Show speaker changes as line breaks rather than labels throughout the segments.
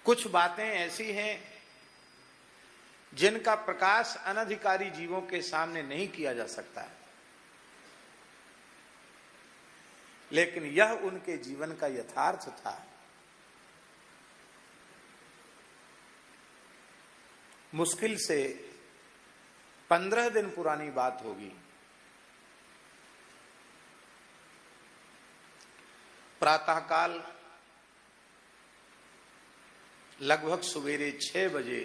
कुछ बातें ऐसी हैं जिनका प्रकाश अनधिकारी जीवों के सामने नहीं किया जा सकता है, लेकिन यह उनके जीवन का यथार्थ था। मुश्किल से 15 दिन पुरानी बात होगी। प्रातःकाल लगभग सवेरे 6 बजे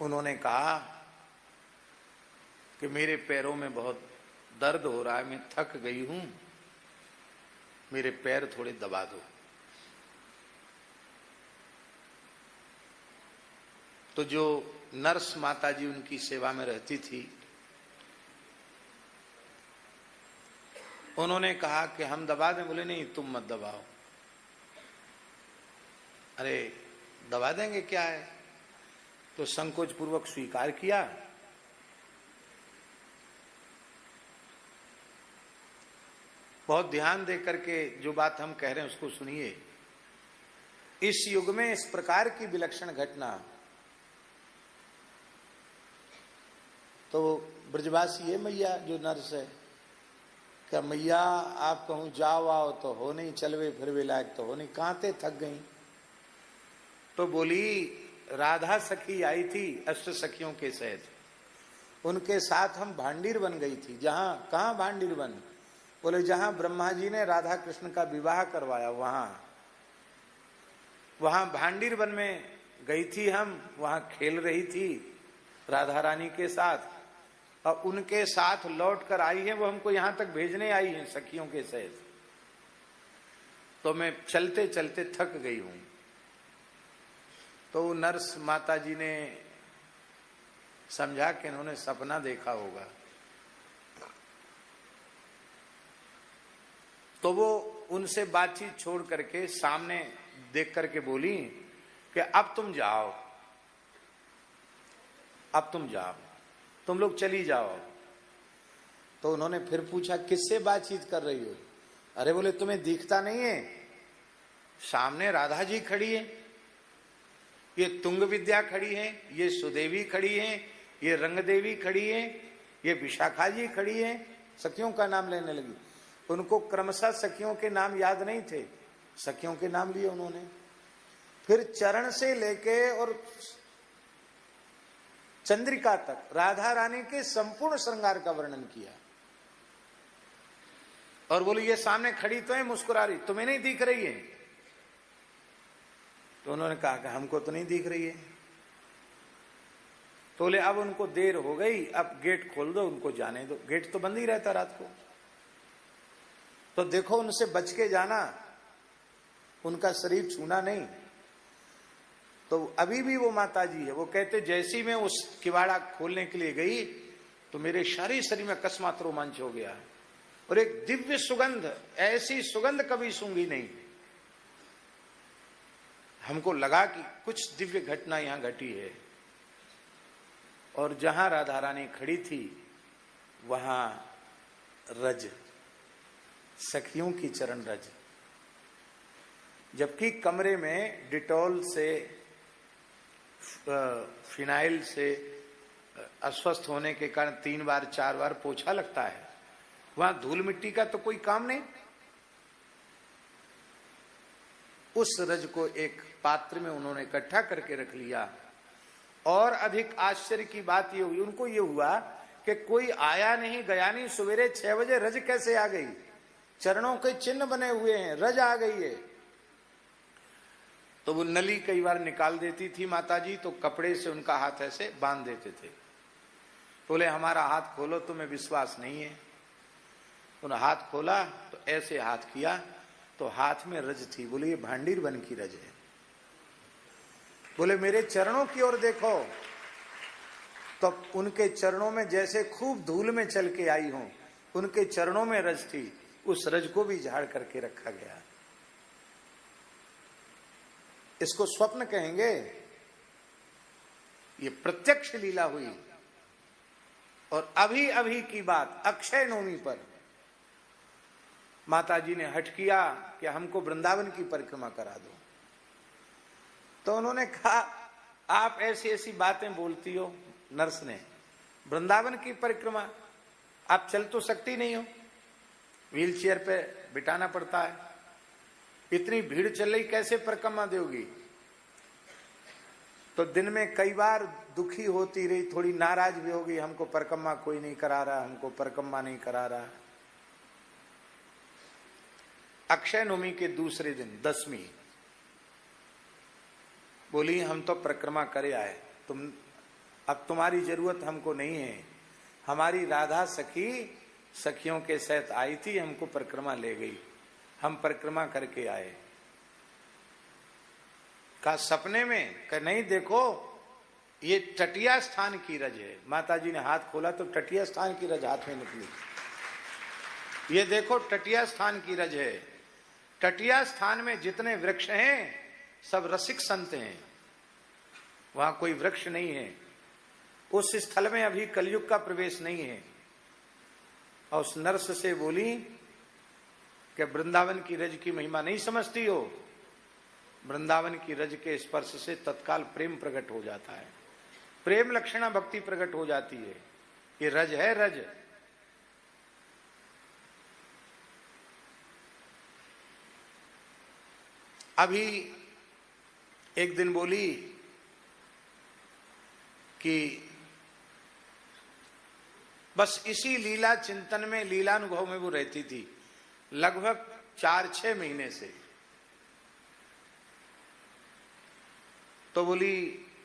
उन्होंने कहा कि मेरे पैरों में बहुत दर्द हो रहा है, मैं थक गई हूं, मेरे पैर थोड़े दबा दो। तो जो नर्स माताजी उनकी सेवा में रहती थी, उन्होंने कहा कि हम दबा दें। बोले नहीं, तुम मत दबाओ। अरे दबा देंगे, क्या है। तो संकोच पूर्वक स्वीकार किया। बहुत ध्यान दे करके जो बात हम कह रहे हैं उसको सुनिए। इस युग में इस प्रकार की विलक्षण घटना तो ब्रजवासी है मैया जो नर्स है, क्या मैया आप कहूं जाओ आओ तो हो नहीं, चलवे फिरवे लायक तो हो नहीं, कहां थे, थक गई। तो बोली राधा सखी आई थी अष्ट सखियों के सहित, उनके साथ हम भांडीर बन गई थी। जहां, कहां भांडीर बन। बोले जहां ब्रह्मा जी ने राधा कृष्ण का विवाह करवाया वहां भांडीर वन में गई थी हम, वहां खेल रही थी राधा रानी के साथ, और उनके साथ लौट कर आई है, वो हमको यहां तक भेजने आई है सखियों के सहित। तो मैं चलते चलते थक गई हूं। तो नर्स माता जी ने समझा कि इन्होंने सपना देखा होगा, तो वो उनसे बातचीत छोड़ करके सामने देख करके बोली कि अब तुम जाओ, अब तुम जाओ, तुम लोग चली जाओ। तो उन्होंने फिर पूछा किससे बातचीत कर रही हो। अरे बोले तुम्हें दिखता नहीं है, सामने राधा जी खड़ी है, ये तुंग विद्या खड़ी है, ये सुदेवी खड़ी है, ये रंग देवी खड़ी है, ये विशाखा जी खड़ी है। सखियों का नाम लेने लगी। उनको क्रमशः सखियों के नाम याद नहीं थे, सखियों के नाम लिए उन्होंने। फिर चरण से लेके और चंद्रिका तक राधा रानी के संपूर्ण श्रृंगार का वर्णन किया। और बोले ये सामने खड़ी तो है, मुस्कुरा रही, तुम्हें नहीं दिख रही है। तो उन्होंने कहा कि हमको तो नहीं दिख रही है। तो बोले अब उनको देर हो गई, अब गेट खोल दो, उनको जाने दो। गेट तो बंद ही रहता रात को, तो देखो उनसे बच के जाना, उनका शरीर छूना नहीं। तो अभी भी वो माता जी है, वो कहते जैसी मैं उस किवाड़ा खोलने के लिए गई तो मेरे सारे शरीर में अकस्मात रोमांच हो गया, और एक दिव्य सुगंध, ऐसी सुगंध कभी सूंघी नहीं। हमको लगा कि कुछ दिव्य घटना यहां घटी है। और जहां राधा रानी खड़ी थी वहां रज, सखियों की चरण रज, जबकि कमरे में डिटॉल से, फिनाइल से अस्वस्थ होने के कारण 3 बार 4 बार पोछा लगता है, वहां धूल मिट्टी का तो कोई काम नहीं। उस रज को एक पात्र में उन्होंने इकट्ठा करके रख लिया। और अधिक आश्चर्य की बात ये हुई, उनको ये हुआ कि कोई आया नहीं गया नहीं, सवेरे 6 बजे रज कैसे आ गई, चरणों के चिन्ह बने हुए हैं, रज आ गई है। तो वो नली कई बार निकाल देती थी माताजी, तो कपड़े से उनका हाथ ऐसे बांध देते थे। बोले हमारा हाथ खोलो, तुम्हें विश्वास नहीं है। उन्होंने हाथ खोला तो ऐसे हाथ किया तो हाथ में रज थी। बोले ये भांडीर वन की रज है। बोले मेरे चरणों की ओर देखो, तो उनके चरणों में जैसे खूब धूल में चल के आई हूं, उनके चरणों में रज थी। उस रज को भी झाड़ करके रखा गया। इसको स्वप्न कहेंगे, ये प्रत्यक्ष लीला हुई। और अभी अभी की बात, अक्षय नवमी पर माताजी ने हठ किया कि हमको वृंदावन की परिक्रमा करा दो। तो उन्होंने कहा आप ऐसी ऐसी बातें बोलती हो, नर्स ने, वृंदावन की परिक्रमा आप चल तो सकती नहीं हो, व्हील चेयर पे बिठाना पड़ता है, इतनी भीड़ चल रही कैसे परिक्रमा दोगी। तो दिन में कई बार दुखी होती रही, थोड़ी नाराज भी होगी, हमको परिक्रमा कोई नहीं करा रहा, हमको परिक्रमा नहीं करा रहा। अक्षय नवमी के दूसरे दिन 10वीं बोली हम तो परिक्रमा करे आए, अब तुम्हारी जरूरत हमको नहीं है, हमारी राधा सखी सखियों के साथ आई थी, हमको परिक्रमा ले गई, हम परिक्रमा करके आए। का सपने में का नहीं, देखो ये टटिया स्थान की रज है। माता जी ने हाथ खोला तो टटिया स्थान की रज हाथ में निकली। ये देखो टटिया स्थान की रज है। टटिया स्थान में जितने वृक्ष हैं सब रसिक संत हैं, वहां कोई वृक्ष नहीं है। उस स्थल में अभी कलयुग का प्रवेश नहीं है। और उस नर्स से बोली कि वृंदावन की रज की महिमा नहीं समझती हो, वृंदावन की रज के स्पर्श से तत्काल प्रेम प्रकट हो जाता है, प्रेम लक्षणा भक्ति प्रकट हो जाती है। ये रज है, रज। अभी एक दिन बोली कि बस इसी लीला चिंतन में, लीलानुभव में वो रहती थी लगभग 4-6 महीने से। तो बोली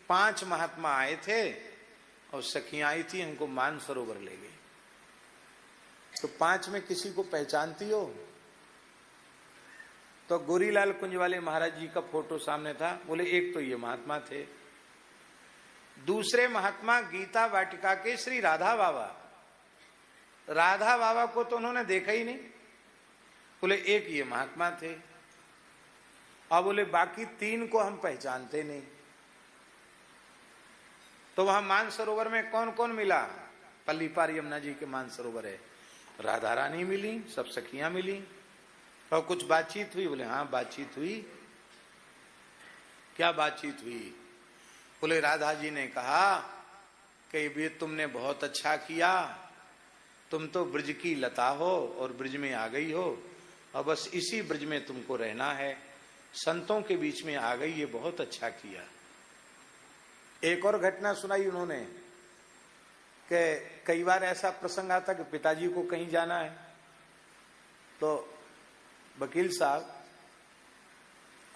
5 महात्मा आए थे और सखियां आई थी, हमको मानसरोवर ले गए। तो 5 में किसी को पहचानती हो? तो गोरीलाल कुंज वाले महाराज जी का फोटो सामने था। बोले एक तो ये महात्मा थे, दूसरे महात्मा गीता वाटिका के श्री राधा बाबा। राधा बाबा को तो उन्होंने देखा ही नहीं। बोले एक ये महात्मा थे, और बोले बाकी 3 को हम पहचानते नहीं। तो वहां मानसरोवर में कौन कौन मिला? पल्ली पार यमुना जी के मानसरोवर है, राधा रानी मिली, सब सखियां मिली, और कुछ बातचीत हुई। बोले हाँ बातचीत हुई। क्या बातचीत हुई? बोले राधा जी ने कहा कि ये तुमने बहुत अच्छा किया, तुम तो ब्रज की लता हो और ब्रज में आ गई हो, और बस इसी ब्रज में तुमको रहना है, संतों के बीच में आ गई, ये बहुत अच्छा किया। एक और घटना सुनाई उन्होंने कि कई बार ऐसा प्रसंग आता कि पिताजी को कहीं जाना है, तो वकील साहब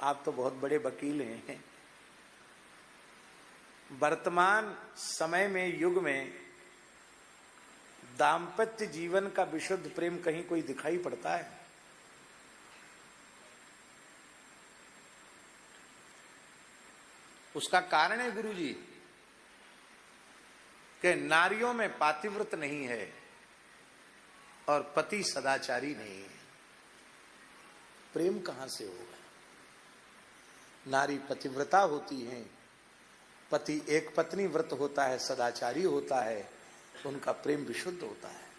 आप तो बहुत बड़े वकील हैं, वर्तमान समय में, युग में दाम्पत्य जीवन का विशुद्ध प्रेम कहीं कोई दिखाई पड़ता है? उसका कारण है गुरुजी कि नारियों में पातिव्रत नहीं है और पति सदाचारी नहीं है। प्रेम कहां से होगा? नारी पतिव्रता होती है, पति एक पत्नी व्रत होता है, सदाचारी होता है, उनका प्रेम विशुद्ध होता है।